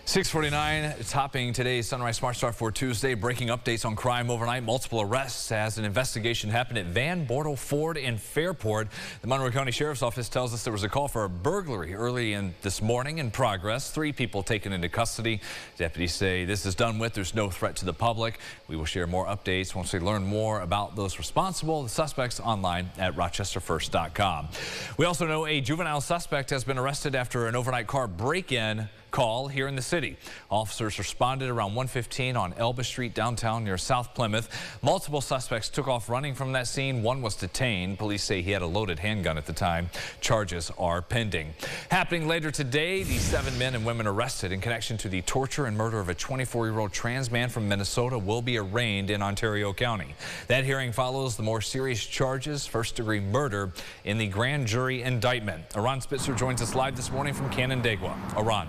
6:49, topping today's Sunrise Smart Start for Tuesday. Breaking updates on crime overnight. Multiple arrests as an investigation happened at Van Bortle Ford in Fairport. The Monroe County Sheriff's Office tells us there was a call for a burglary early this morning in progress. 3 people taken into custody. Deputies say this is done with. There's no threat to the public. We will share more updates once we learn more about those responsible. The suspects online at rochesterfirst.com. We also know a juvenile suspect has been arrested after an overnight car break-in call here in the city. Officers responded around 1:15 on Elba Street downtown near South Plymouth. Multiple suspects took off running from that scene. One was detained. Police say he had a loaded handgun at the time. Charges are pending. Happening later today, the 7 men and women arrested in connection to the torture and murder of a 24-year-old trans man from Minnesota will be arraigned in Ontario County. That hearing follows the more serious charges, first-degree murder, in the grand jury indictment. Aron Spitzer joins us live this morning from Canandaigua. Aron.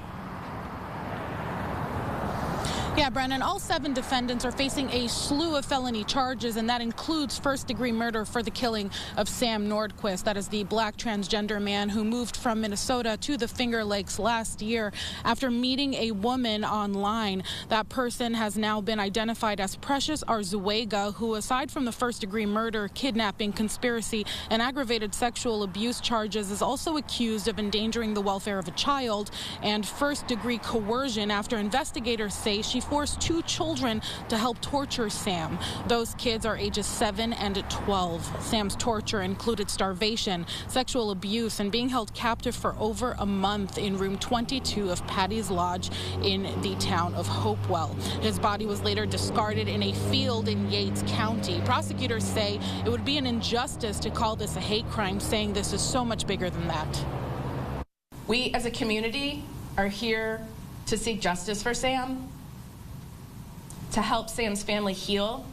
Yeah, Brennan, all 7 defendants are facing a slew of felony charges, and that includes first-degree murder for the killing of Sam Nordquist. That is the black transgender man who moved from Minnesota to the Finger Lakes last year after meeting a woman online. That person has now been identified as Precious Arzuega, who, aside from the first-degree murder, kidnapping, conspiracy, and aggravated sexual abuse charges, is also accused of endangering the welfare of a child and first-degree coercion after investigators say she forced 2 children to help torture Sam. Those kids are ages 7 and 12. Sam's torture included starvation, sexual abuse, and being held captive for over a month in room 22 of Patty's Lodge in the town of Hopewell. His body was later discarded in a field in Yates County. Prosecutors say it would be an injustice to call this a hate crime, saying this is so much bigger than that. We as a community are here to seek justice for Sam, to help Sam's family heal,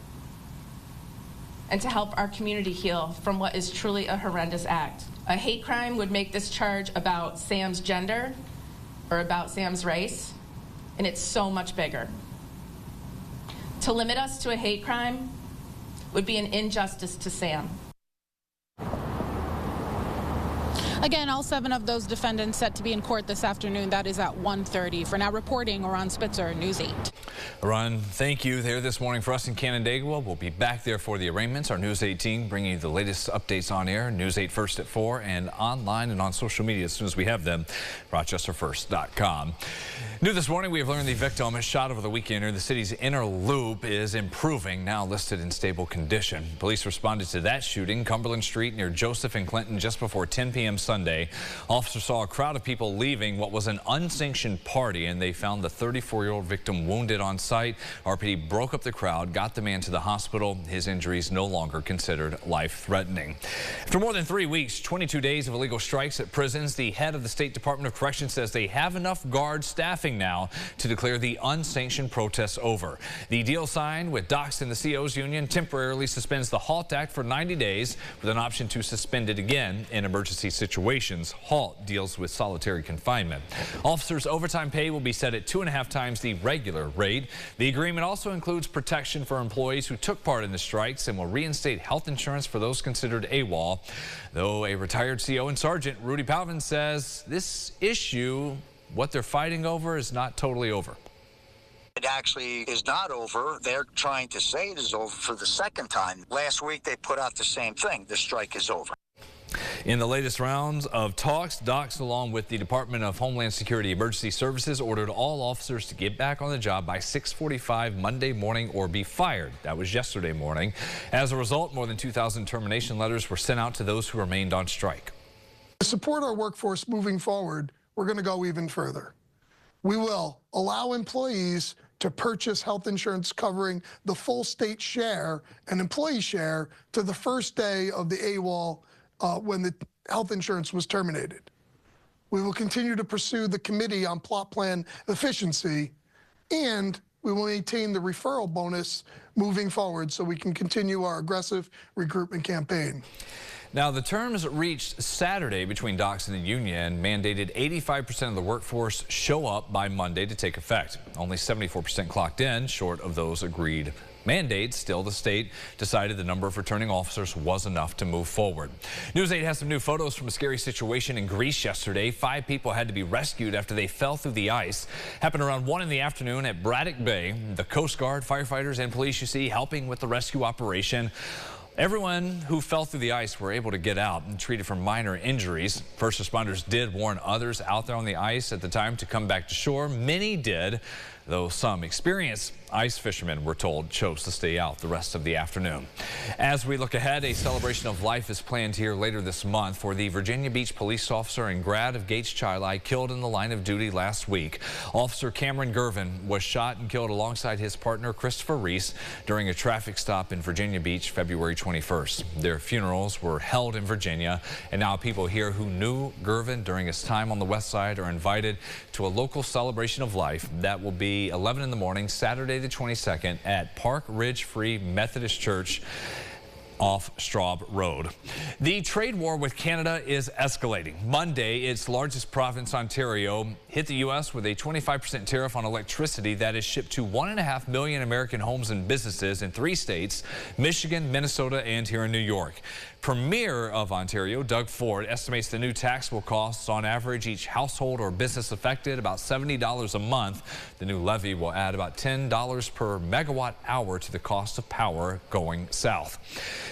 and to help our community heal from what is truly a horrendous act. A hate crime would make this charge about Sam's gender or about Sam's race, and it's so much bigger. To limit us to a hate crime would be an injustice to Sam. Again, all 7 of those defendants set to be in court this afternoon. That is at 1:30. For now, reporting, Aron Spitzer, News 8. Aron, thank you there this morning for us in Canandaigua. We'll be back there for the arraignments. Our News 18 bringing you the latest updates on air. News 8 First at 4 and online and on social media as soon as we have them. RochesterFirst.com. New this morning, we have learned the victim shot over the weekend in the city's inner loop is improving, now listed in stable condition. Police responded to that shooting, Cumberland Street near Joseph and Clinton, just before 10 p.m. Sunday. Officers saw a crowd of people leaving what was an unsanctioned party, and they found the 34-year-old victim wounded on site. RPD broke up the crowd, got the man to the hospital. His injuries no longer considered life-threatening. After more than 3 weeks, 22 days of illegal strikes at prisons, the head of the State Department of Corrections says they have enough guard staffing now to declare the unsanctioned protests over. The deal signed with docs and the CO's union temporarily suspends the HALT Act for 90 days with an option to suspend it again in emergency situations. HALT deals with solitary confinement. Officers' overtime pay will be set at 2.5 times the regular rate. The agreement also includes protection for employees who took part in the strikes and will reinstate health insurance for those considered AWOL. Though a retired CO and Sergeant Rudy Palvin says this issue, what they're fighting over, is not totally over. It actually is not over. They're trying to say it is over for the second time. Last week they put out the same thing. The strike is over. In the latest rounds of talks, docs along with the Department of Homeland Security Emergency Services ordered all officers to get back on the job by 6:45 Monday morning or be fired. That was yesterday morning. As a result, more than 2,000 termination letters were sent out to those who remained on strike. To support our workforce moving forward, we're going to go even further. We will allow employees to purchase health insurance covering the full state share and employee share to the first day of the AWOL when the health insurance was terminated. We will continue to pursue the Committee on Plot Plan Efficiency, and we will maintain the referral bonus moving forward so we can continue our aggressive recruitment campaign. Now, the terms reached Saturday between docks and the union mandated 85% of the workforce show up by Monday to take effect. Only 74% clocked in, short of those agreed mandates. Still, the state decided the number of returning officers was enough to move forward. News 8 has some new photos from a scary situation in Greece yesterday. 5 people had to be rescued after they fell through the ice. Happened around 1 in the afternoon at Braddock Bay. The Coast Guard, firefighters, and police, you see, helping with the rescue operation. Everyone who fell through the ice were able to get out and treated for minor injuries. First responders did warn others out there on the ice at the time to come back to shore. Many did, though some experienced ice fishermen, we're told, chose to stay out the rest of the afternoon. As we look ahead, a celebration of life is planned here later this month for the Virginia Beach police officer and grad of Gates Chili killed in the line of duty last week. Officer Cameron Gervin was shot and killed alongside his partner Christopher Reese during a traffic stop in Virginia Beach February 21st. Their funerals were held in Virginia, and now people here who knew Gervin during his time on the west side are invited to a local celebration of life that will be 11 in the morning, Saturday the 22nd at Park Ridge Free Methodist Church off Straub Road. The trade war with Canada is escalating. Monday, its largest province, Ontario, hit the U.S. with a 25% tariff on electricity that is shipped to 1.5 million American homes and businesses in 3 states, Michigan, Minnesota, and here in New York. Premier of Ontario, Doug Ford, estimates the new tax will cost, on average, each household or business affected about $70 a month. The new levy will add about $10 per megawatt hour to the cost of power going south.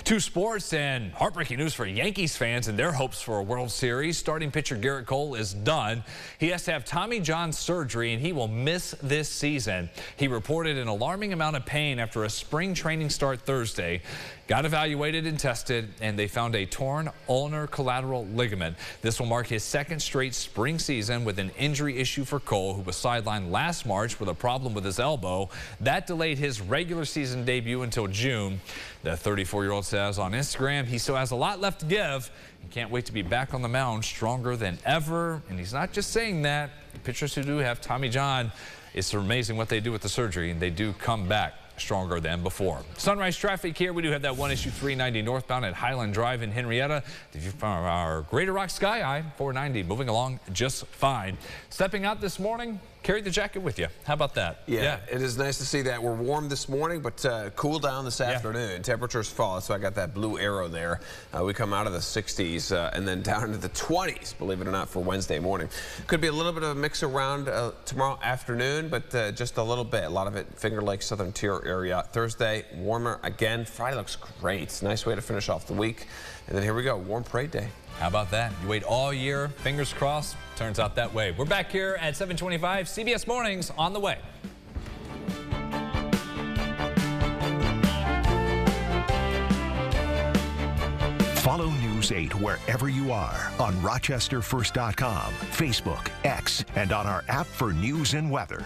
To sports, and heartbreaking news for Yankees fans and their hopes for a World Series. Starting pitcher Garrett Cole is done. He has to have Tommy John surgery, and he will miss this season. He reported an alarming amount of pain after a spring training start Thursday. Got evaluated and tested, and they found a torn ulnar collateral ligament. This will mark his 2nd straight spring season with an injury issue for Cole, who was sidelined last March with a problem with his elbow. That delayed his regular season debut until June. The 34-year-old says on Instagram he still has a lot left to give and can't wait to be back on the mound stronger than ever. And he's not just saying that. The pitchers who do have Tommy John, it's amazing what they do with the surgery, and they do come back stronger than before. Sunrise traffic here. We do have that 1 issue 390 northbound at Highland Drive in Henrietta. Did you find our Greater Rock Sky Eye 490 moving along just fine. Stepping out this morning, carry the jacket with you. How about that? Yeah, it is nice to see that. We're warm this morning, but cool down this afternoon. Temperatures fall, so I got that blue arrow there. We come out of the 60s and then down into the 20s, believe it or not, for Wednesday morning. Could be a little bit of a mix around tomorrow afternoon, but just a little bit. A lot of it Finger Lakes, Southern Ontario area. Thursday, warmer again. Friday looks great. Nice way to finish off the week. And then here we go, warm parade day. How about that? You wait all year, fingers crossed, turns out that way. We're back here at 7:25, CBS Mornings on the way. Follow News 8 wherever you are on RochesterFirst.com, Facebook, X, and on our app for news and weather.